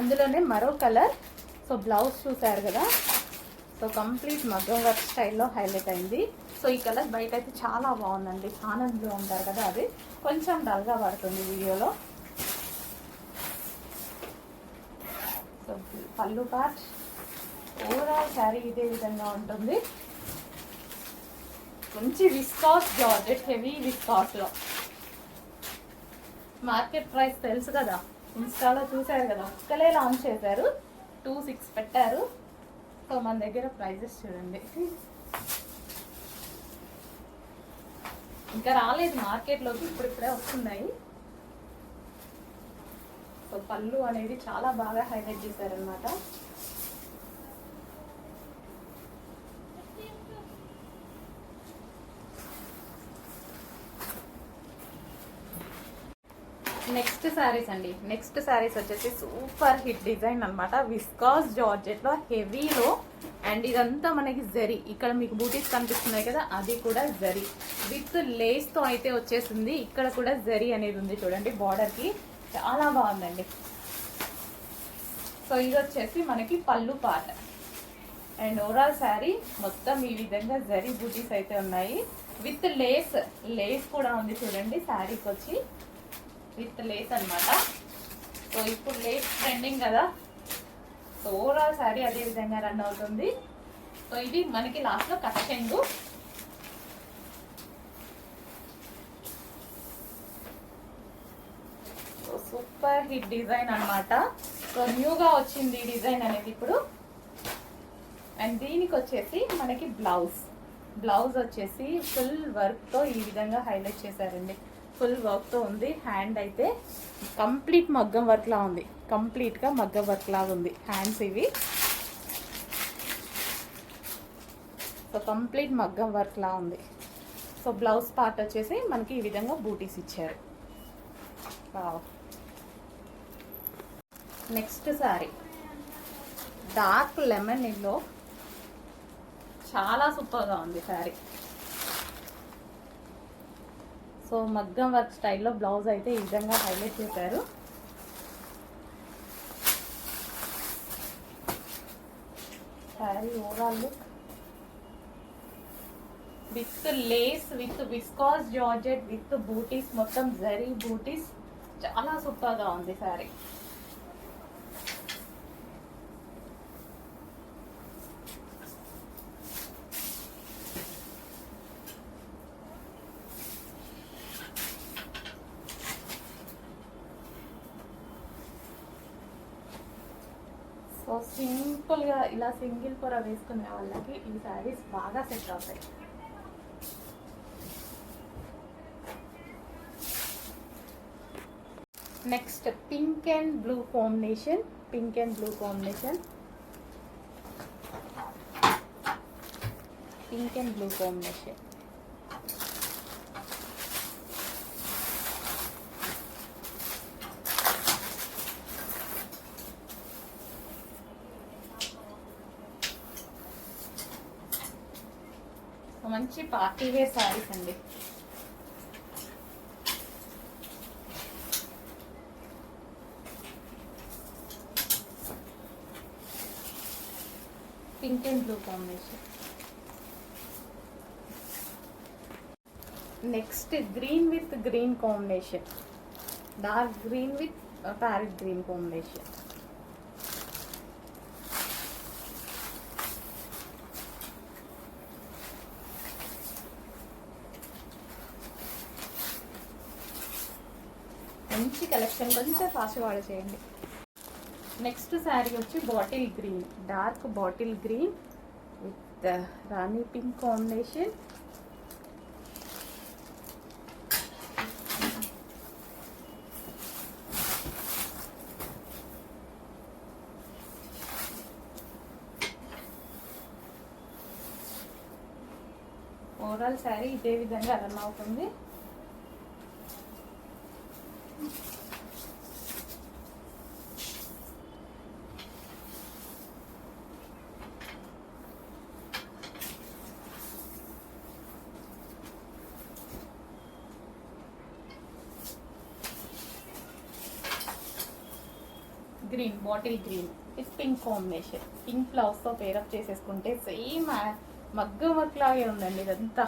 అందులోనే మరో colour. So blouse చూసారు కదా, సో కంప్లీట్ మగ్గం వర్క్ స్టైల్లో హైలైట్ అయింది. సో ఈ కలర్ బయట అయితే చాలా బాగుందండి. ఆనంద్లో ఉంటారు కదా, అది కొంచెం డల్గా పడుతుంది వీడియోలో. సో పళ్ళు పార్ట్, ఓవరాల్ శారీ ఇదే విధంగా ఉంటుంది. మంచి విస్కాస్ జార్జెట్, హెవీ విస్కాస్లో. మార్కెట్ ప్రైస్ తెలుసు కదా, ఇన్స్టాలో చూసారు కదా, ఒక్కలే లాంచ్ చేశారు, 2,600 పెట్టారు. సో మన దగ్గర ప్రైజెస్ చూడండి, ఇంకా రాలేదు మార్కెట్లోకి, ఇప్పుడిప్పుడే వస్తున్నాయి. సో పళ్ళు అనేది చాలా బాగా హైలైట్ చేశారనమాట. నెక్స్ట్ శారీస్ అండి. నెక్స్ట్ శారీస్ వచ్చేసి సూపర్ హిట్ డిజైన్ అనమాట. విస్కాస్ జార్జెట్లో హెవీలో, అండ్ ఇదంతా మనకి జరీ. ఇక్కడ మీకు బూటీస్ కనిపిస్తున్నాయి కదా, అది కూడా జరీ విత్ లేస్తో అయితే వచ్చేసింది. ఇక్కడ కూడా జరీ అనేది ఉంది చూడండి బార్డర్కి, చాలా బాగుందండి. సో ఇది వచ్చేసి మనకి పళ్ళు పార్ట్, అండ్ ఓవరాల్ శారీ మొత్తం ఈ విధంగా జరీ బూటీస్ అయితే ఉన్నాయి. విత్ లేస్, లేస్ కూడా ఉంది చూడండి శారీకి వచ్చి, విత్ లేస్ అనమాట. సో ఇప్పుడు లేస్ ట్రెండింగ్ కదా, సో ఓవరాల్ శారీ అదే విధంగా రన్ అవుతుంది. సో ఇది మనకి లాస్ట్లో కట్ చెంగు. సో సూపర్ హిట్ డిజైన్ అనమాట. సో న్యూగా వచ్చింది ఈ డిజైన్ అనేది ఇప్పుడు. అండ్ దీనికి వచ్చేసి మనకి బ్లౌజ్, బ్లౌజ్ వచ్చేసి ఫుల్ వర్క్తో ఈ విధంగా హైలైట్ చేశారండి. ఫుల్ వర్క్తో ఉంది. హ్యాండ్ అయితే కంప్లీట్ మగ్గం వర్క్ లా ఉంది, కంప్లీట్గా మగ్గం వర్క్ లాగా ఉంది హ్యాండ్స్ ఇవి. సో కంప్లీట్ మగ్గం వర్క్ లా ఉంది. సో బ్లౌజ్ పార్ట్ వచ్చేసి మనకి ఈ విధంగా బూటీస్ ఇచ్చారు. Next sari dark lemon yellow, చాలా సూపర్గా ఉంది శారీ. సో మగ్గం వర్క్ స్టైల్లో బ్లౌజ్ అయితే ఈ విధంగా హైలైట్ చేశారు. Sari overall look with lace, with viscose georgette, with బూటీస్, మొత్తం జరీ బూటీస్, చాలా సూపర్గా ఉంది శారీ. సో సింపుల్గా ఇలా సింగిల్ పొర వేసుకునే వాళ్ళకి ఈ శారీస్ బాగా సెట్ అవుతాయి. Next pink and blue combination, pink and blue combination, pink and blue combination. మంచి పార్టీ వేర్ శారీస్ అండి. Pink and blue combination. Next green with green combination, dark green with parrot green combination. మంచి collection, కొంచెం ఫాస్ట్గా order చేయండి. Next sari వచ్చి bottle green, dark bottle green with రాణి pink combination. Overall sari ఇదే విధంగా రన్ అవుతుంది. Green, bottle green with pink combination. Pink బ్లౌజ్తో పేరప్ చేసేసుకుంటే సేమ్ మగ్గ వర్క్ లాగే ఉందండి ఇదంతా.